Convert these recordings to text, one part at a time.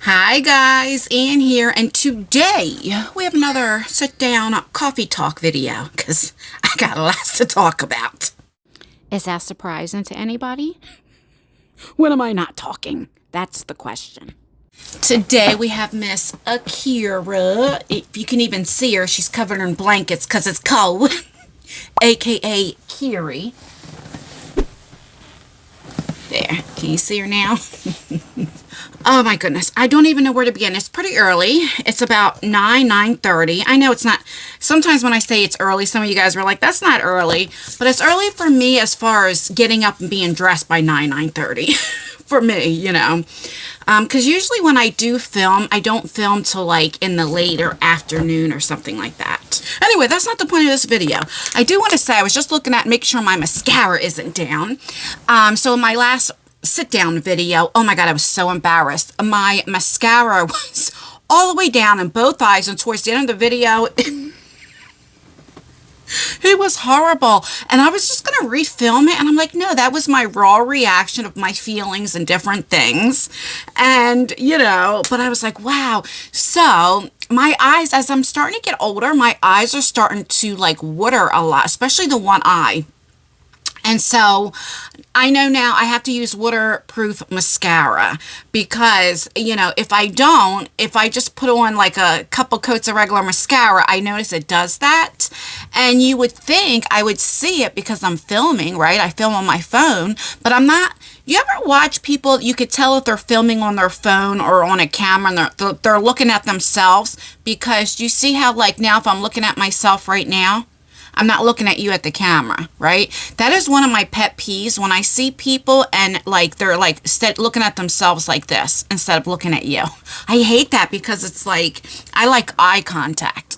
Hi guys, Ann here, and today we have another sit-down coffee talk video because I got lots to talk about. Is that surprising to anybody? When am I not talking? That's the question. Today we have Miss Akira. If you can even see her, she's covered in blankets because it's cold. AKA Kiri. There, can you see her now? Oh my goodness, I don't even know where to begin. It's pretty early. It's about 9:30. I know it's not, sometimes when I say it's early, some of you guys were like, that's not early. But it's early for me as far as getting up and being dressed by 9:30. For me, you know. Because usually when I do film, I don't film till like in the later afternoon or something like that. Anyway, that's not the point of this video. I do want to say, I was just looking at, make sure my mascara isn't down. So in my last sit down video, oh my god, I was so embarrassed. My mascara was all the way down in both eyes, and towards the end of the video it was horrible, and I was just gonna refilm it, and I'm like, no, that was my raw reaction of my feelings and different things, and you know, but I was like, wow. So my eyes, as I'm starting to get older, my eyes are starting to like water a lot, especially the one eye. And so I know now I have to use waterproof mascara because, you know, if I just put on like a couple coats of regular mascara, I notice it does that. And you would think I would see it because I'm filming, right? I film on my phone, but I'm not. You ever watch people, you could tell if they're filming on their phone or on a camera and they're looking at themselves, because you see how like now if I'm looking at myself right now, I'm not looking at you at the camera, right? That is one of my pet peeves when I see people and like they're like looking at themselves like this instead of looking at you. I hate that because it's like, I like eye contact.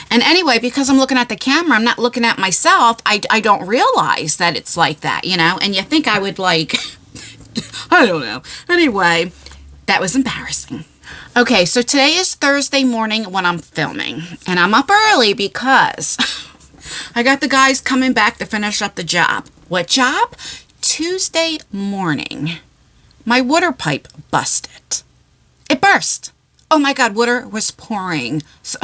And anyway, because I'm looking at the camera, I'm not looking at myself. I don't realize that it's like that, you know? And you think I would like, I don't know. Anyway, that was embarrassing. Okay, so today is Thursday morning when I'm filming, and I'm up early because I got the guys coming back to finish up the job. What job? Tuesday morning. My water pipe busted. It burst. Oh my God, water was pouring. So,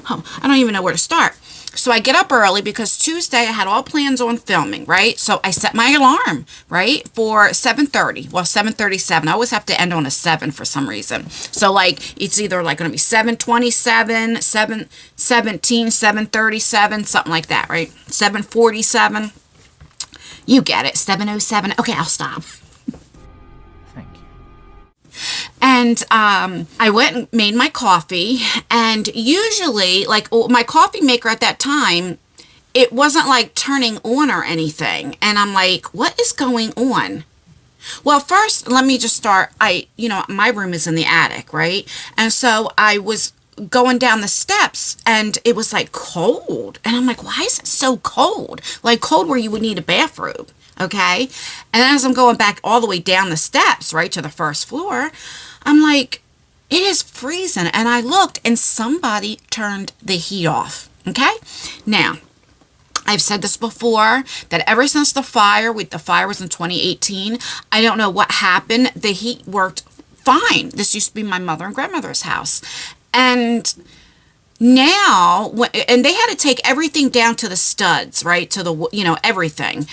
I don't even know where to start. So I get up early because Tuesday I had all plans on filming, right? So I set my alarm, right, for 7:30. Well, 7:37. I always have to end on a 7 for some reason. So like it's either like going to be 7:27, 7:17, 7:37, something like that, right? 7:47. You get it. 7:07. Okay, I'll stop. And I went and made my coffee, and usually, like, my coffee maker at that time, it wasn't, like, turning on or anything. And I'm like, what is going on? Well, first, let me just start. You know, my room is in the attic, right? And so I was going down the steps, and it was, like, cold. And I'm like, why is it so cold? Like, cold where you would need a bathrobe. Okay. And as I'm going back all the way down the steps, right, to the first floor, I'm like, it is freezing. And I looked and somebody turned the heat off. Okay. Now, I've said this before, that ever since the fire was in 2018, I don't know what happened. The heat worked fine. This used to be my mother and grandmother's house. And now, and they had to take everything down to the studs, right? To the, you know, everything.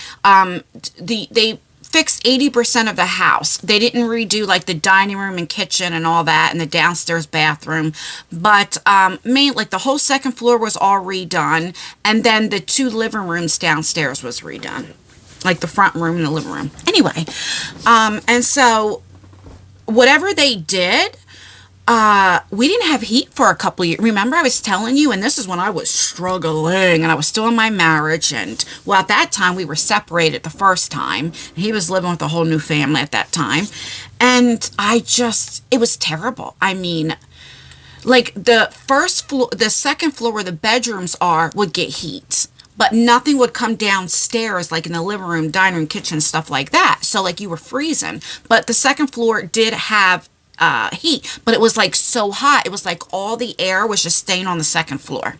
They fixed 80% of the house. They didn't redo like the dining room and kitchen and all that and the downstairs bathroom. But like the whole second floor was all redone. And then the 2 living rooms downstairs was redone. Like the front room and the living room. Anyway, and so whatever they did, we didn't have heat for a couple years. Remember I was telling you, and this is when I was struggling and I was still in my marriage, and well, at that time we were separated the first time. He was living with a whole new family at that time, and it was terrible. I mean, like the second floor where the bedrooms are would get heat, but nothing would come downstairs like in the living room, dining room, kitchen, stuff like that. So like you were freezing, but the second floor did have heat, but it was like so hot. It was like all the air was just staying on the second floor.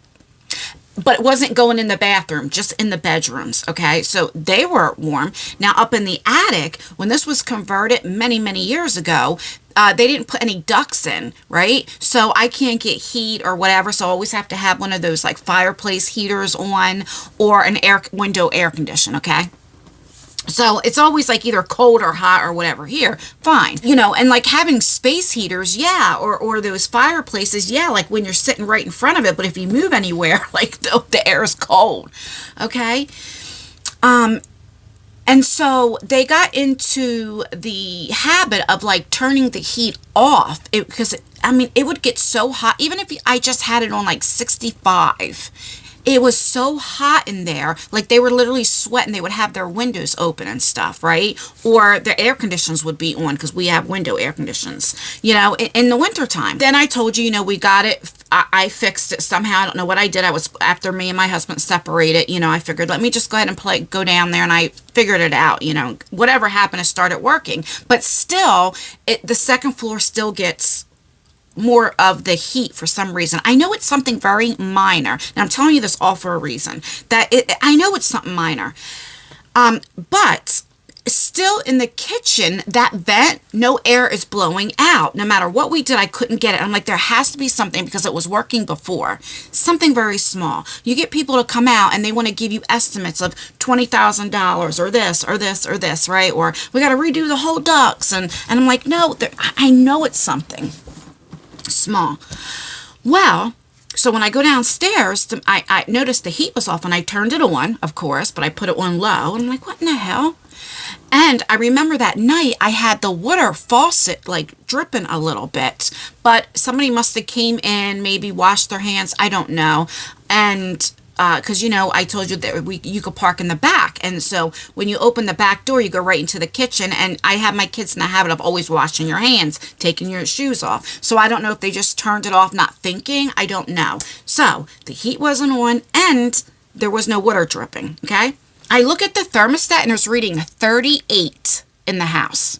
But it wasn't going in the bathroom, just in the bedrooms, okay? So they were warm. Now, up in the attic, when this was converted many, many years ago, they didn't put any ducts in, right? So I can't get heat or whatever. So I always have to have one of those like fireplace heaters on, or an window air condition, okay? So it's always like either cold or hot or whatever here. Fine. And like having space heaters, yeah, or those fireplaces, yeah, like when you're sitting right in front of it, but if you move anywhere, like the air is cold. Okay? And so they got into the habit of like turning the heat off, because it would get so hot. Even if I just had it on like 65, it was so hot in there. Like they were literally sweating. They would have their windows open and stuff, right? Or the air conditions would be on, because we have window air conditions, in the wintertime. Then I told you, we got it. I fixed it somehow. I don't know what I did. After me and my husband separated, I figured, let me just go ahead and go down there, and I figured it out, whatever happened, it started working. But still, the second floor still gets more of the heat for some reason. I know it's something very minor, and I'm telling you this all for a reason. I know it's something minor. But still in the kitchen, that vent, no air is blowing out. No matter what we did, I couldn't get it. I'm like, there has to be something, because it was working before. Something very small. You get people to come out and they want to give you estimates of $20,000 or this or this or this, right? Or we got to redo the whole ducts. And I'm like, no, I know it's something small. Well, so when I go downstairs, I noticed the heat was off, and I turned it on, of course, but I put it on low, and I'm like, what in the hell? And I remember that night I had the water faucet like dripping a little bit, but somebody must have came in, maybe washed their hands, I don't know. And because I told you that you could park in the back, and so when you open the back door, you go right into the kitchen. And I have my kids in the habit of always washing your hands, taking your shoes off. So I don't know if they just turned it off, not thinking. I don't know. So the heat wasn't on, and there was no water dripping. Okay, I look at the thermostat, and it's reading 38 in the house.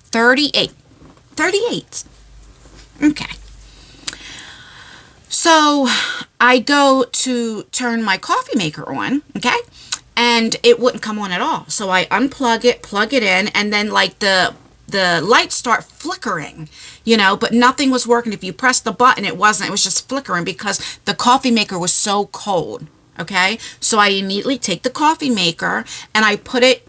38. Okay. So I go to turn my coffee maker on, okay, and it wouldn't come on at all. So I unplug it, plug it in, and then like the lights start flickering, but nothing was working. If you press the button, it wasn't. It was just flickering because the coffee maker was so cold. Okay, so I immediately take the coffee maker and I put it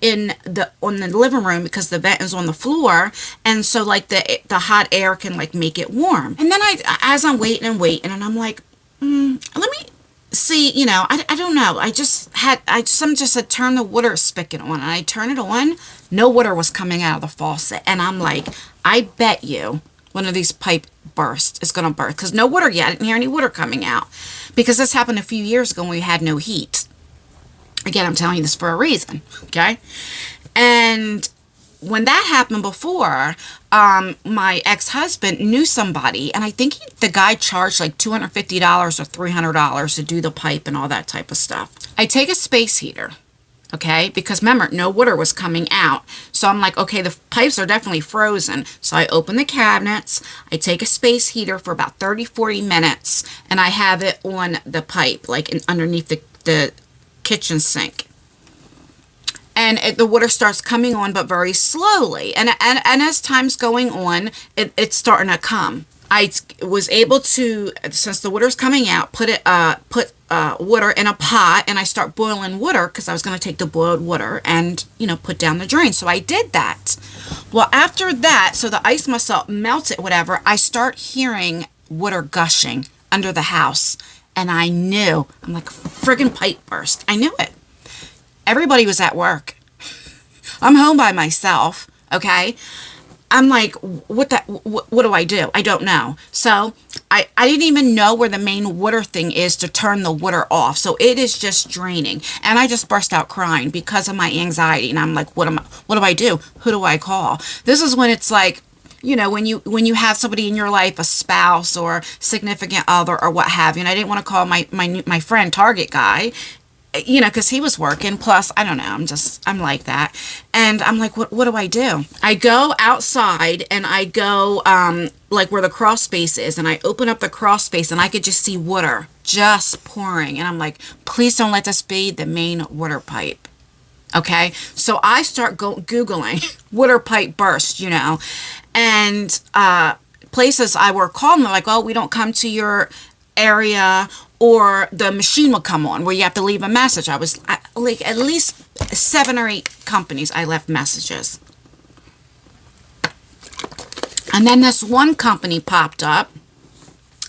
on the living room, because the vent is on the floor, and so like the hot air can like make it warm. And then as I'm waiting and I'm like, let me see, I don't know. I just said turn the water spigot on, and I turn it on. No water was coming out of the faucet, and I'm like, I bet you one of these pipe bursts is going to burst, because no water yet. I didn't hear any water coming out, because this happened a few years ago when we had no heat. Again, I'm telling you this for a reason, okay? And when that happened before, my ex-husband knew somebody, and I think the guy charged like $250 or $300 to do the pipe and all that type of stuff. I take a space heater, okay, because remember, no water was coming out. So I'm like, okay, the pipes are definitely frozen. So I open the cabinets, I take a space heater for about 30-40 minutes, and I have it on the pipe, like underneath the kitchen sink. And the water starts coming on, but very slowly. And as time's going on, it's starting to come. I was able to, since the water's coming out, put water in a pot, and I start boiling water, because I was going to take the boiled water and, put down the drain. So I did that. Well, after that, so the ice must have melted, whatever, I start hearing water gushing under the house. And I knew, I'm like, friggin' pipe burst. I knew it. Everybody was at work. I'm home by myself, okay? I'm like, what do I do? I don't know. So I didn't even know where the main water thing is to turn the water off. So it is just draining. And I just burst out crying because of my anxiety. And I'm like, what do I do? Who do I call? This is when it's like, when you have somebody in your life, a spouse or significant other or what have you. And I didn't want to call my friend Target guy, because he was working. Plus, I don't know, I'm like that. And I'm like, what do I do? I go outside, and I go like where the crawl space is, and I open up the crawl space, and I could just see water just pouring. And I'm like, please don't let this be the main water pipe. Okay, so I start Googling water pipe burst, and places I were calling, they're like, oh, we don't come to your area, or the machine will come on where you have to leave a message. Like at least 7 or 8 companies I left messages. And then this one company popped up,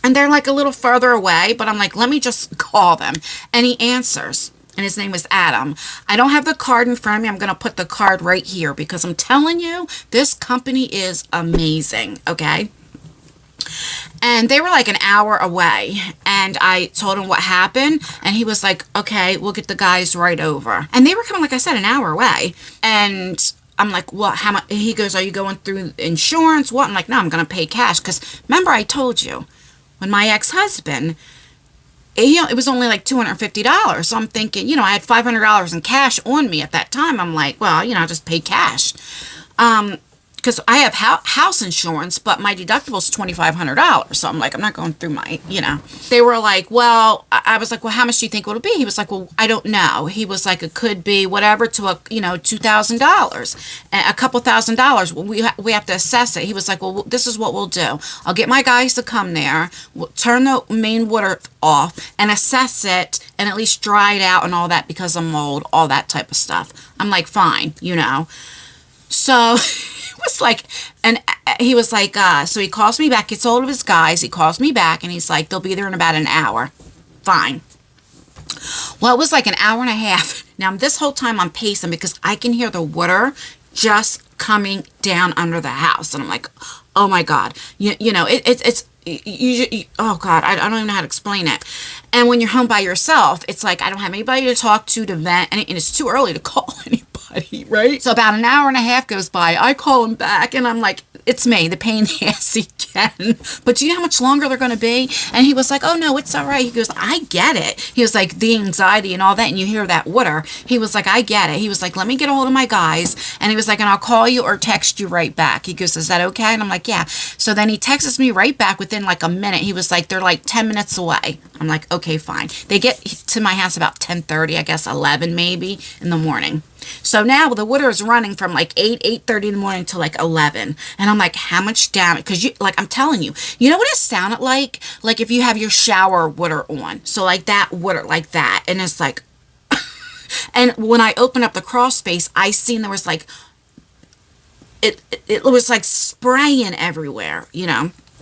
and they're like a little further away, but I'm like, let me just call them. And he answers. And his name was Adam. I don't have the card in front of me. I'm going to put the card right here because I'm telling you, this company is amazing, okay? And they were like an hour away. And I told him what happened. And he was like, okay, we'll get the guys right over. And they were coming, like I said, an hour away. And I'm like, well, how much? He goes, are you going through insurance? What? I'm like, no, I'm going to pay cash. Because remember I told you, when my ex-husband, it was only like $250. So I'm thinking, I had $500 in cash on me at that time. I'm like, well, I'll just pay cash. Because I have house insurance, but my deductible is $2,500. So I'm like, I'm not going through They were like, well, I was like, well, how much do you think it'll be? He was like, well, I don't know. He was like, it could be whatever to $2,000, a couple $1,000. We have to assess it. He was like, well, this is what we'll do. I'll get my guys to come there, we'll turn the main water off and assess it and at least dry it out and all that because of mold, all that type of stuff. I'm like, fine, So was like, and he was like, so he calls me back, gets hold of his guys, he calls me back, and he's like, they'll be there in about an hour. Fine. Well, it was like an hour and a half. Now, this whole time I'm pacing because I can hear the water just coming down under the house. And I'm like, oh my God. Oh God, I don't even know how to explain it. And when you're home by yourself, it's like, I don't have anybody to talk to vent, and it's too early to call anybody, right? So about an hour and a half goes by. I call him back, and I'm like, it's me, the pain in the ass again. But do you know how much longer they're going to be? And he was like, oh no, it's all right. He goes, I get it. He was like, the anxiety and all that, and you hear that water. He was like, I get it. He was like, let me get a hold of my guys. And he was like, and I'll call you or text you right back. He goes, is that okay? And I'm like, yeah. So then he texts me right back within like a minute. He was like, they're like 10 minutes away. I'm like, okay, fine. They get to my house about 10:30, I guess 11 maybe in the morning. So now the water is running from like 8:30 in the morning to like 11. And I'm like, how much damage? Because I'm telling you, you know what it sounded like? Like if you have your shower water on. So like that water, like that. And it's like, and when I opened up the crawl space, I seen there was like, it was like spraying everywhere,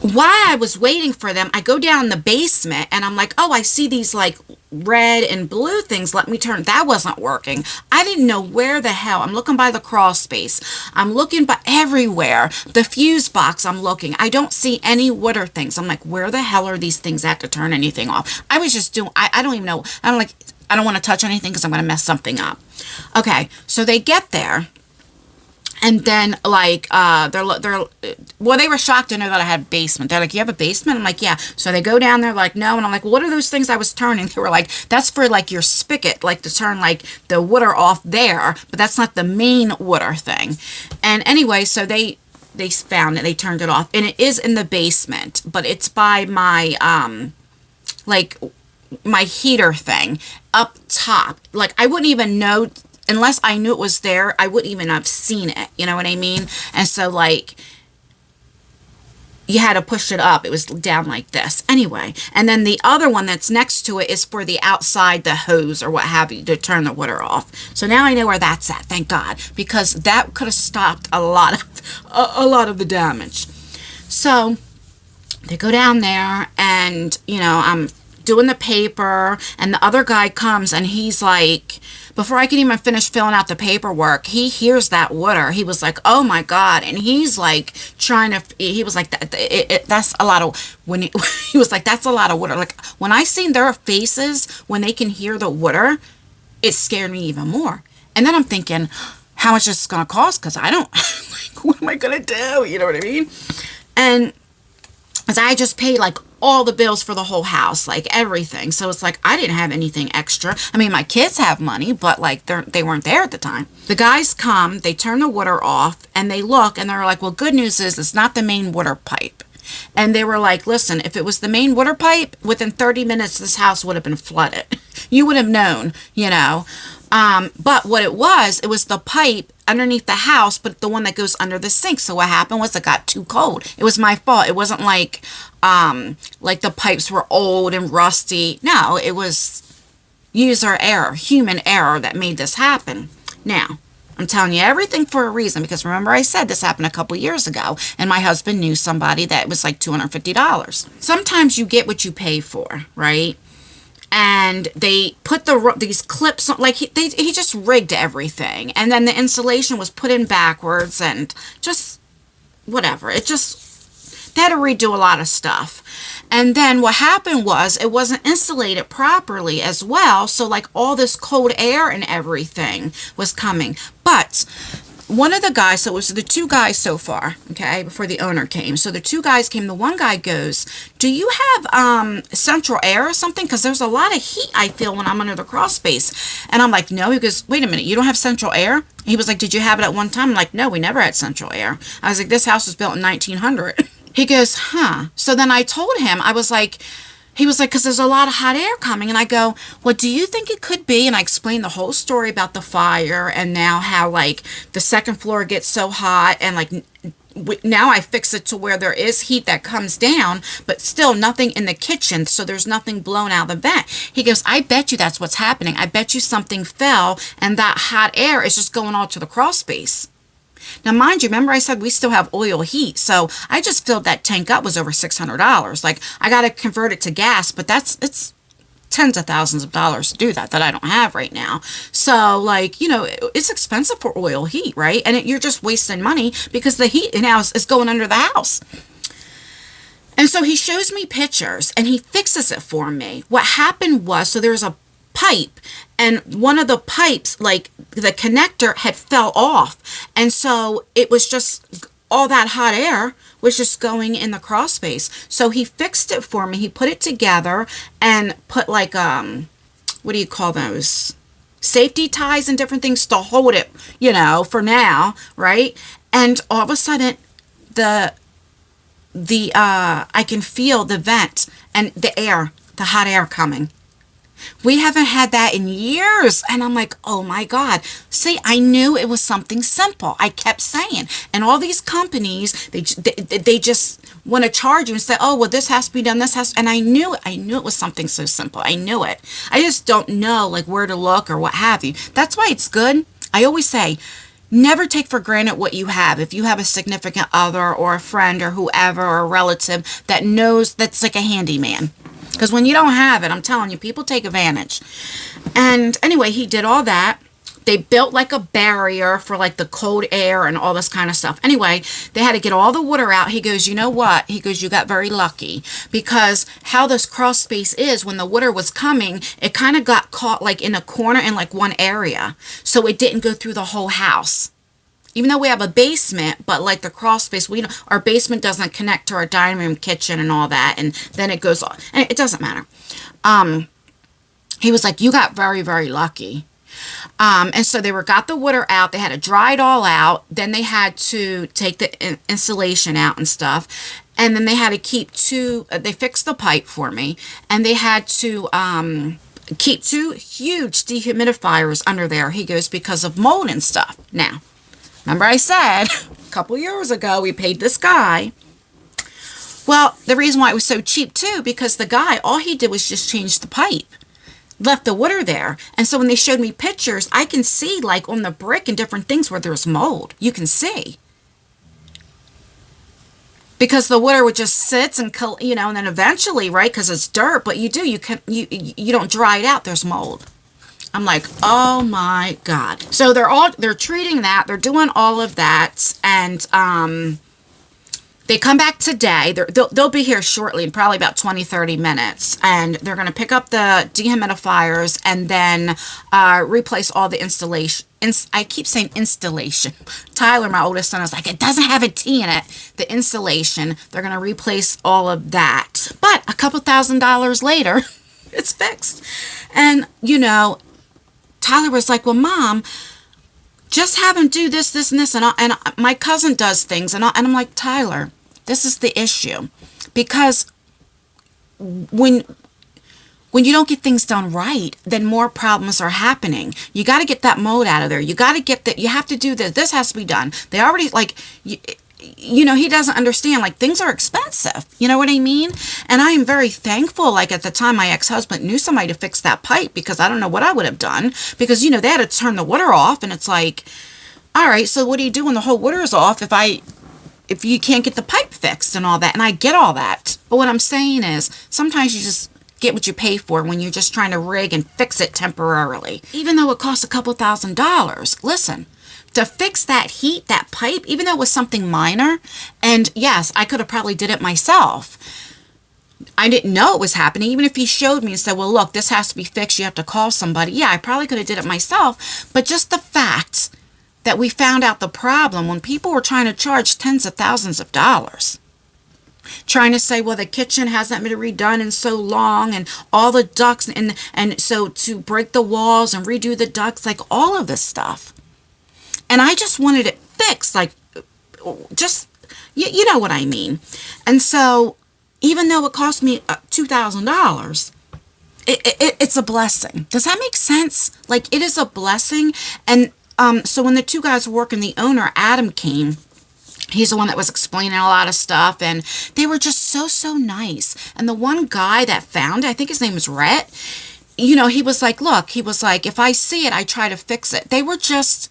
While I was waiting for them, I go down the basement and I'm like, oh, I see these like red and blue things. Let me turn. That wasn't working. I didn't know where the hell. I'm looking by the crawl space. I'm looking by everywhere. The fuse box, I'm looking. I don't see any water things. I'm like, where the hell are these things at to turn anything off? I was just doing, I don't even know. I don't want to touch anything because I'm going to mess something up. Okay, so they get there. And then, like, they were shocked to know that I had a basement. They're like, you have a basement? I'm like, yeah. So they go down there, like, no. And I'm like, well, what are those things I was turning? They were like, that's for, like, your spigot, like, to turn, like, the water off there. But that's not the main water thing. And anyway, so they found it. They turned it off. And it is in the basement. But it's by my, my heater thing up top. Like, I wouldn't even know. Unless I knew it was there, I wouldn't even have seen it. You know what I mean? And so, like, you had to push it up. It was down like this. Anyway, and then the other one that's next to it is for the outside, the hose or what have you, to turn the water off. So now I know where that's at, thank God. Because that could have stopped a lot of the damage. So they go down there and, I'm doing the paper. And the other guy comes and he's like, before I can even finish filling out the paperwork, he hears that water. He was like, oh my God. And he's like he was like, that's a lot of, he was like, that's a lot of water. Like when I seen their faces, when they can hear the water, it scared me even more. And then I'm thinking, how much is this going to cost? Because I don't, like, what am I going to do? You know what I mean? And as I just paid like all the bills for the whole house, like everything. So it's like, I didn't have anything extra. I mean, my kids have money, but like they weren't there at the time. The guys come, they turn the water off and they look and they're like, well, good news is it's not the main water pipe. And they were like, listen, if it was the main water pipe, within 30 minutes, this house would have been flooded. You would have known, you know. But what it was the pipe underneath the house, but the one that goes under the sink. So what happened was it got too cold. It was my fault. It wasn't like the pipes were old and rusty. No, it was user error, human error that made this happen. Now, I'm telling you everything for a reason, because remember I said this happened a couple years ago, and my husband knew somebody that was like $250. Sometimes you get what you pay for, right? And they put these clips on, like he just rigged everything, and then the insulation was put in backwards, and just whatever. They had to redo a lot of stuff. And then what happened was it wasn't insulated properly as well. So like all this cold air and everything was coming. But one of the guys, so it was the two guys so far, okay, before the owner came. So the two guys came. The one guy goes, do you have central air or something? Because there's a lot of heat I feel when I'm under the crawl space. And I'm like, no. He goes, wait a minute, you don't have central air? He was like, did you have it at one time? I'm like, no, we never had central air. I was like, this house was built in 1900. He goes, huh. So then I told him, I was like, he was like, because there's a lot of hot air coming. And I go, what do you think it could be? And I explained the whole story about the fire, and now how like the second floor gets so hot, and like now I fix it to where there is heat that comes down, but still nothing in the kitchen. So there's nothing blown out the vent. He goes, I bet you that's what's happening. I bet you something fell and that hot air is just going all to the crawl space. Now, mind you, remember I said we still have oil heat. So I just filled that tank up, was over $600. Like, I got to convert it to gas, but it's tens of thousands of dollars to do that I don't have right now. So, like, you know, it's expensive for oil heat, right? And you're just wasting money because the heat now is going under the house. And so he shows me pictures and he fixes it for me. What happened was, so there's a pipe, and one of the pipes, like the connector had fell off, and so it was just all that hot air was just going in the crawl space. So he fixed it for me. He put it together and put like what do you call those, safety ties and different things to hold it, you know, for now, right? And all of a sudden the I can feel the vent and the air, the hot air coming. We haven't had that in years. And I'm like, oh my God. See, I knew it was something simple. I kept saying. And all these companies, they just want to charge you and say, oh, well, this has to be done. And I knew it was something so simple. I knew it. I just don't know like where to look or what have you. That's why it's good. I always say, never take for granted what you have. If you have a significant other or a friend or whoever or a relative that knows, that's like a handyman. Because when you don't have it, I'm telling you, people take advantage. And anyway, he did all that. They built like a barrier for like the cold air and all this kind of stuff. Anyway, they had to get all the water out. He goes, you know what? He goes, you got very lucky. Because how this crawl space is, when the water was coming, it kind of got caught like in a corner in like one area. So it didn't go through the whole house. Even though we have a basement, but like the crawl space, our basement doesn't connect to our dining room, kitchen, and all that, and then it goes on. And it doesn't matter. He was like, you got very, very lucky. And so they got the water out. They had to dry it all out. Then they had to take the insulation out and stuff. And then they had to keep they fixed the pipe for me. And they had to keep 2 huge dehumidifiers under there. He goes, because of mold and stuff. Now, remember I said a couple years ago we paid this guy. Well, the reason why it was so cheap too, because the guy, all he did was just change the pipe, left the water there. And so when they showed me pictures, I can see like on the brick and different things where there's mold. You can see. Because the water would just sit and, you know, and then eventually, right, because it's dirt, but you don't dry it out, there's mold. I'm like, oh my God. So they're treating that, they're doing all of that, and they come back today. They'll be here shortly, in probably about 20-30 minutes, and they're going to pick up the dehumidifiers and then replace all the installation. I keep saying installation. Tyler, my oldest son, is like, it doesn't have a T in it. The insulation, they're going to replace all of that. But a couple $1,000s later, it's fixed. And, you know, Tyler was like, well, Mom, just have him do this, this, and this. And my cousin does things. And I'm like, Tyler, This is the issue. Because when you don't get things done right, then more problems are happening. You got to get that mold out of there. You got to get that. You have to do this. This has to be done. They already, like, he doesn't understand, like, things are expensive. You know what I mean? And I am very thankful, like, at the time my ex-husband knew somebody to fix that pipe, because I don't know what I would have done, because, they had to turn the water off, and it's like, all right, so what do you do when the whole water is off if you can't get the pipe fixed and all that? And I get all that. But what I'm saying is, sometimes you just get what you pay for when you're just trying to rig and fix it temporarily. Even though it costs a couple $1,000s. Listen, to fix that that pipe, even though it was something minor, and yes, I could have probably did it myself. I didn't know it was happening. Even if he showed me and said, well, look, this has to be fixed, you have to call somebody. Yeah, I probably could have did it myself. But just the fact that we found out the problem when people were trying to charge tens of thousands of dollars. Trying to say, well, the kitchen hasn't been redone in so long, and all the ducts, and so to break the walls and redo the ducts, like all of this stuff. And I just wanted it fixed, like, just, you know what I mean. And so, even though it cost me $2,000, it's a blessing. Does that make sense? Like, it is a blessing. And so when the two guys working, the owner, Adam, came, he's the one that was explaining a lot of stuff, and they were just so nice. And the one guy that found it, I think his name was Rhett, he was like, look, he was like, if I see it, I try to fix it. They were just,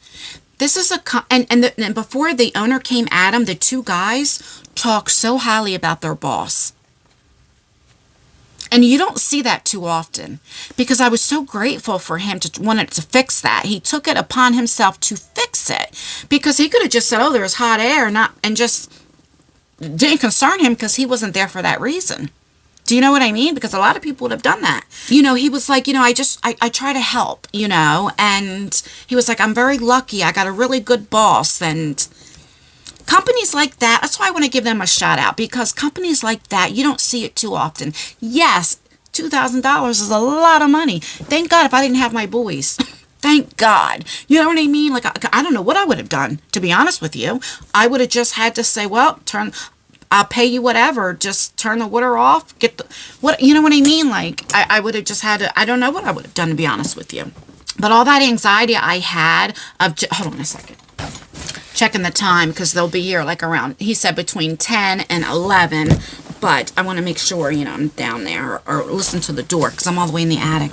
this is and before the owner came, Adam, the two guys talked so highly about their boss. And you don't see that too often, because I was so grateful for him to wanted to fix that. He took it upon himself to fix it, because he could have just said, oh, there was hot air, and just didn't concern him, because he wasn't there for that reason. Do you know what I mean? Because a lot of people would have done that. He was like, I try to help, and he was like, I'm very lucky. I got a really good boss, and companies like that, that's why I want to give them a shout out, because companies like that, you don't see it too often. Yes, $2,000 is a lot of money. Thank God if I didn't have my boys. Thank God. You know what I mean? Like, I don't know what I would have done, to be honest with you. I would have just had to say, well, I'll pay you whatever. Just turn the water off. You know what I mean? Like, I would have just had to, I don't know what I would have done, to be honest with you. But all that anxiety I had hold on a second. Checking the time, because they'll be here like around, he said between 10 and 11, but I want to make sure, I'm down there, or listen to the door, because I'm all the way in the attic.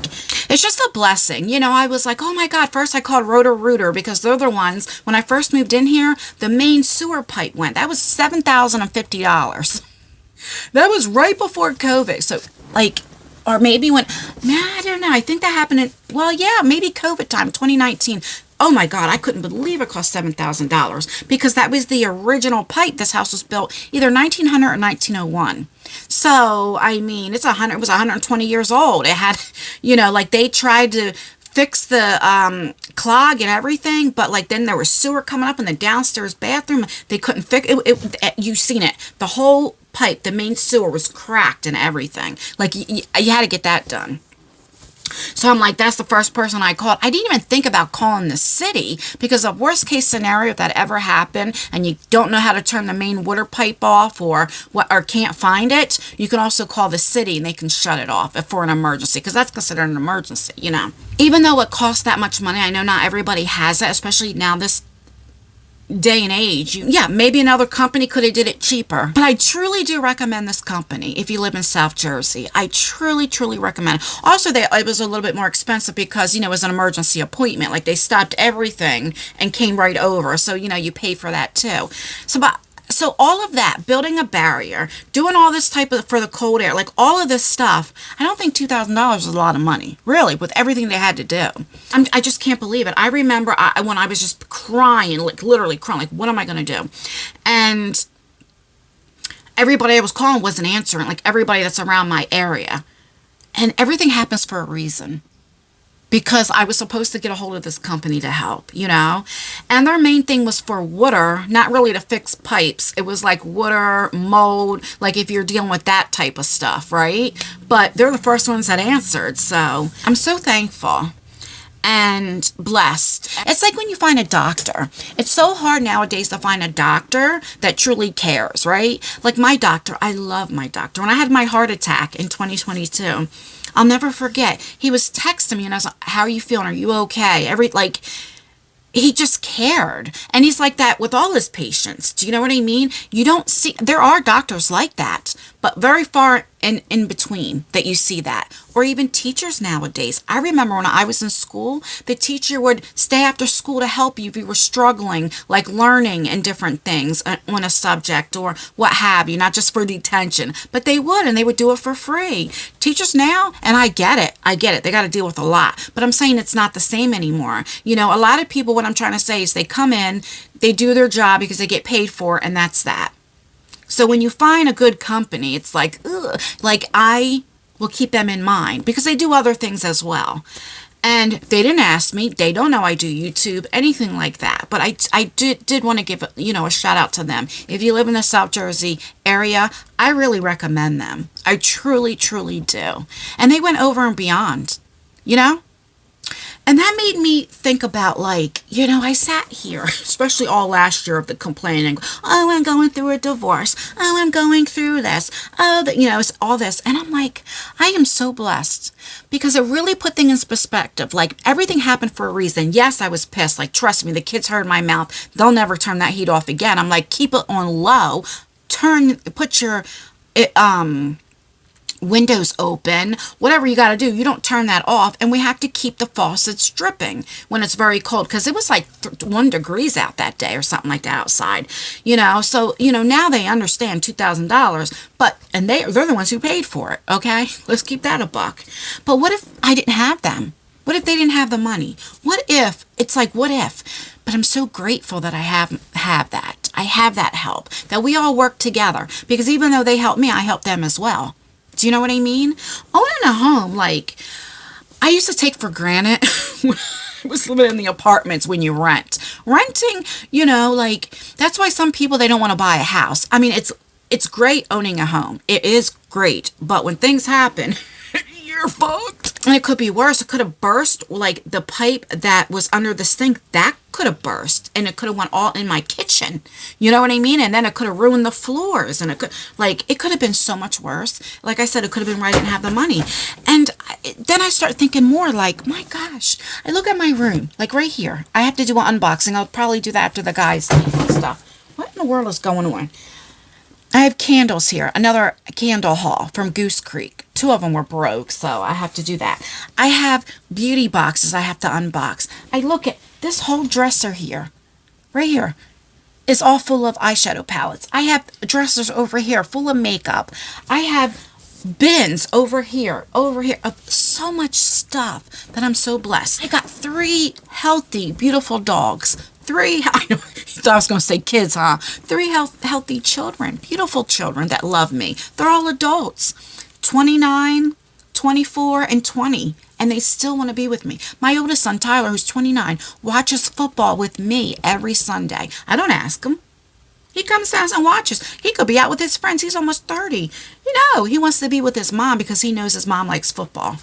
It's just a blessing. I was like, oh my God, first I called Roto-Rooter, because they're the ones, when I first moved in here, the main sewer pipe went. That was $7,050. That was right before COVID. So, like, or maybe I don't know. I think that happened maybe COVID time, 2019. Oh my God, I couldn't believe it cost $7,000, because that was the original pipe. This house was built either 1900 or 1901. So, I mean, it was 120 years old. It had, like, they tried to fix the clog and everything, but like then there was sewer coming up in the downstairs bathroom. They couldn't fix it. You've seen it. The whole pipe, the main sewer was cracked and everything. Like, you had to get that done. So I'm like, that's the first person I called. I didn't even think about calling the city, because the worst case scenario, if that ever happened and you don't know how to turn the main water pipe off or can't find it, you can also call the city and they can shut it off for an emergency, because that's considered an emergency, Even though it costs that much money, I know not everybody has it, especially now this day and age. Maybe another company could have did it cheaper, but I truly do recommend this company if you live in South Jersey. I truly recommend it. Also, it was a little bit more expensive, because it was an emergency appointment. Like, they stopped everything and came right over, so you pay for that too. So all of that, building a barrier, doing all this for the cold air, like all of this stuff, I don't think $2,000 is a lot of money, really, with everything they had to do. I just can't believe it. I remember when I was just crying, like literally crying, like, what am I going to do? And everybody I was calling wasn't answering, like everybody that's around my area. And everything happens for a reason. Because I was supposed to get a hold of this company to help, And their main thing was for water, not really to fix pipes. It was like water, mold, like if you're dealing with that type of stuff, right? But they're the first ones that answered, so I'm so thankful. and blessed. It's like when you find a doctor. It's so hard nowadays to find a doctor that truly cares, right? Like my doctor, I love my doctor. When I had my heart attack in 2022, I'll never forget. He was texting me and I was like, how are you feeling? Are you okay? He just cared. And he's like that with all his patients. Do you know what I mean? You don't see, there are doctors like that, but very far in between that you see that. Or even teachers nowadays. I remember when I was in school, the teacher would stay after school to help you if you were struggling, like learning and different things on a subject or what have you, not just for detention, but they would, and they would do it for free. Teachers now, and I get it, they got to deal with a lot, but I'm saying it's not the same anymore. You know, a lot of people, what I'm trying to say is they come in, they do their job because they get paid for it, and that's that. So when you find a good company, it's like, ugh, like I will keep them in mind because they do other things as well. And they didn't ask me. They don't know I do YouTube, anything like that. But I did want to give, a shout out to them. If you live in the South Jersey area, I really recommend them. I truly, truly do. And they went over and beyond, And that made me think about, I sat here, especially all last year of the complaining. Oh, I'm going through a divorce. Oh, I'm going through this. Oh, it's all this. And I'm like, I am so blessed because it really put things in perspective. Like, everything happened for a reason. Yes, I was pissed. Like, trust me, the kids heard my mouth. They'll never turn that heat off again. I'm like, keep it on low. Put your, windows open, whatever you got to do. You don't turn that off, and we have to keep the faucets dripping when it's very cold because it was like 1 degrees out that day or something like that outside, so now they understand $2,000, but and they're the ones who paid for it. Okay, let's keep that a buck. But what if I didn't have them? What if they didn't have the money? What if but I'm so grateful that I have that. I have that help, that we all work together, because even though they help me, I help them as well. Do you know what I mean? Owning a home, I used to take for granted when I was living in the apartments when you rent. Renting, that's why some people, they don't want to buy a house. I mean, it's great owning a home. It is great. But when things happen, you're fucked. And it could be worse. It could have burst, like the pipe that was under the sink, that could have burst, and it could have went all in my kitchen. You know what I mean? And then it could have ruined the floors, and it could have been so much worse. Like I said, it could have been where I didn't have the money. And then I start thinking more like, my gosh, I look at my room, like right here. I have to do an unboxing. I'll probably do that after the guys and stuff. What in the world is going on? I have candles here, another candle haul from Goose Creek. 2 of them were broke, so I have to do that. I have beauty boxes I have to unbox. I look at this whole dresser here, right here, is all full of eyeshadow palettes. I have dressers over here full of makeup. I have bins over here, of so much stuff that I'm so blessed. I got 3 healthy, beautiful dogs. 3, I know, I was going to say kids, huh? 3 healthy children, beautiful children that love me. They're all adults, 29, 24, and 20, and they still want to be with me. My oldest son, Tyler, who's 29, watches football with me every Sunday. I don't ask him. He comes down and watches. He could be out with his friends. He's almost 30. He wants to be with his mom because he knows his mom likes football.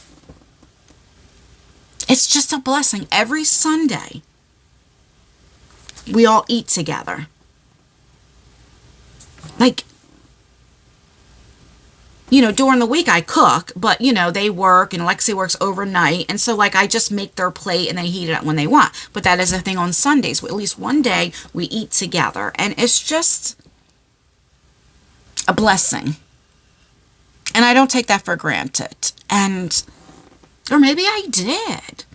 It's just a blessing. Every Sunday, we all eat together. During the week I cook, but they work, and Lexi works overnight, and so I just make their plate and they heat it up when they want. But that is a thing on Sundays. At least one day we eat together, and it's just a blessing. And I don't take that for granted. Or maybe I did.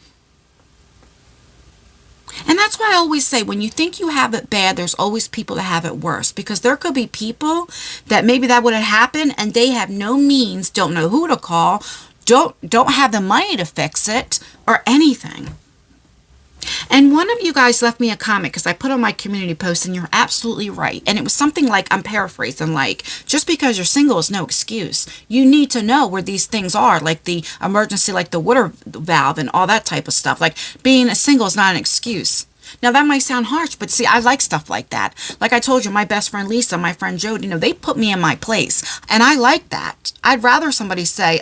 And that's why I always say, when you think you have it bad, there's always people that have it worse. Because there could be people that maybe that would have happened and they have no means, don't know who to call, don't have the money to fix it or anything. And one of you guys left me a comment because I put on my community post, and you're absolutely right. And it was something like, I'm paraphrasing, just because you're single is no excuse. You need to know where these things are, like the emergency, like the water valve and all that type of stuff. Being a single is not an excuse. Now, that might sound harsh, but see, I like stuff like that. Like I told you, my best friend Lisa, my friend Jody, they put me in my place. And I like that. I'd rather somebody say,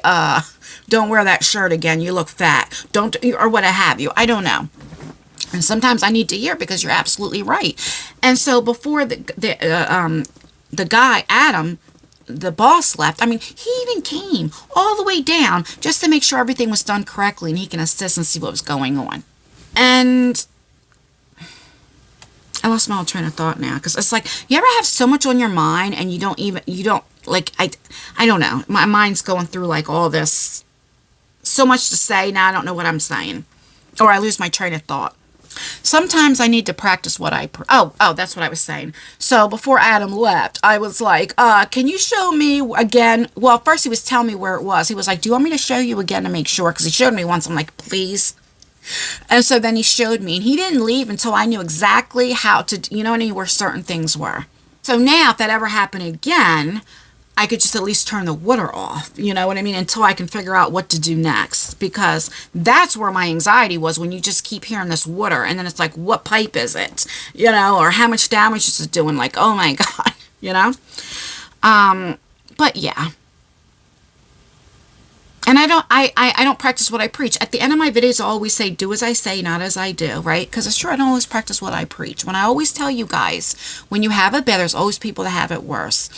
Don't wear that shirt again. You look fat. Don't, or what have you. I don't know. And sometimes I need to hear because you're absolutely right. And so before the guy, Adam, the boss left, I mean, he even came all the way down just to make sure everything was done correctly and he can assist and see what was going on. And I lost my whole train of thought now, because it's like, you ever have so much on your mind and you don't, like, I don't know. My mind's going through like all this, so much to say. Now I don't know what I'm saying. Or I lose my train of thought. Sometimes I need to practice what I... Oh, that's what I was saying. So before Adam left, I was like, can you show me again? Well, first he was telling me where it was. He was like, do you want me to show you again to make sure? Because he showed me once. I'm like, please. And so then he showed me. And he didn't leave until I knew exactly how to, you know what I mean, where certain things were. So now if that ever happened again, I could just at least turn the water off, you know what I mean, until I can figure out what to do next. Because that's where my anxiety was, when you just keep hearing this water and then it's like, what pipe is it? You know, or how much damage is it doing? Like, oh my God, you know? But yeah. And I don't practice what I preach. At the end of my videos, I always say, do as I say, not as I do, right? Because it's true, I don't always practice what I preach. When I always tell you guys, when you have it bad, there's always people that have it worse.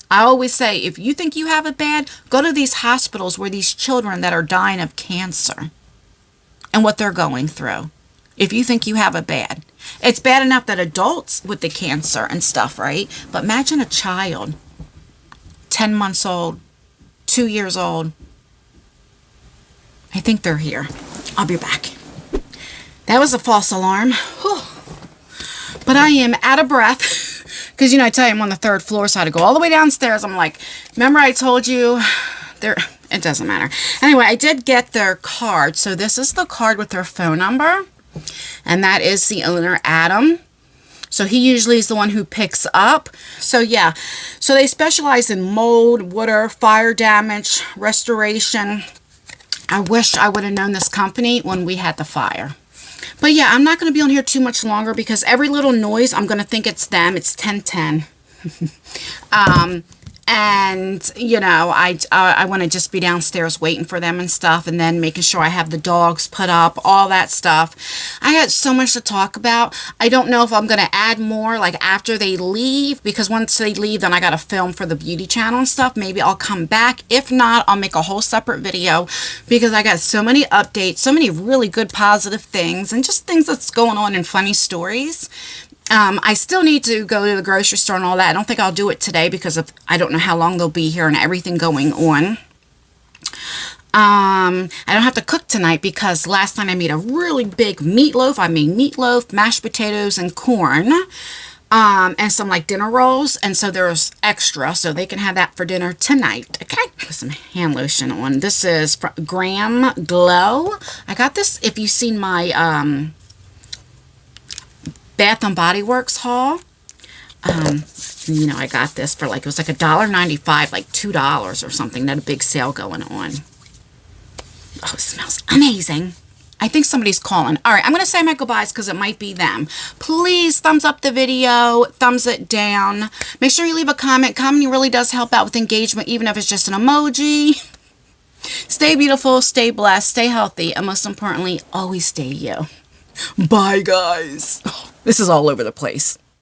I always say, if you think you have it bad, go to these hospitals where these children that are dying of cancer and what they're going through. If you think you have it bad. It's bad enough that adults with the cancer and stuff, right? But imagine a child, 10 months old, 2 years old. I think they're here. I'll be back. That was a false alarm. Whew. But I am out of breath. Because, you know, I tell you, I'm on the 3rd floor, so I had to go all the way downstairs. I'm like, remember I told you, it doesn't matter. Anyway, I did get their card. So this is the card with their phone number. And that is the owner, Adam. So he usually is the one who picks up. So yeah, so they specialize in mold, water, fire damage, restoration. I wish I would have known this company when we had the fire. But yeah, I'm not going to be on here too much longer because every little noise, I'm going to think it's them. It's 10:10. And, you know, I want to just be downstairs waiting for them and stuff, and then making sure I have the dogs put up, all that stuff. I got so much to talk about. I don't know if I'm going to add more, like, after they leave, because once they leave, then I got to film for the beauty channel and stuff. Maybe I'll come back. If not, I'll make a whole separate video, because I got so many updates, so many really good positive things, and just things that's going on and funny stories. I still need to go to the grocery store and all that. I don't think I'll do it today because I don't know how long they'll be here and everything going on. I don't have to cook tonight because last night I made a really big meatloaf. I made meatloaf, mashed potatoes, and corn. And some like dinner rolls. And so there's extra, so they can have that for dinner tonight. Okay, put some hand lotion on. This is from Graham Glow. I got this, if you've seen my Bath and Body Works haul. You know, I got this for like, it was like $1.95, like $2 or something. They had a big sale going on. Oh, it smells amazing. I think somebody's calling. All right, I'm going to say my goodbyes because it might be them. Please thumbs up the video, thumbs it down. Make sure you leave a comment. Commenting really does help out with engagement, even if it's just an emoji. Stay beautiful, stay blessed, stay healthy, and most importantly, always stay you. Bye, guys. This is all over the place.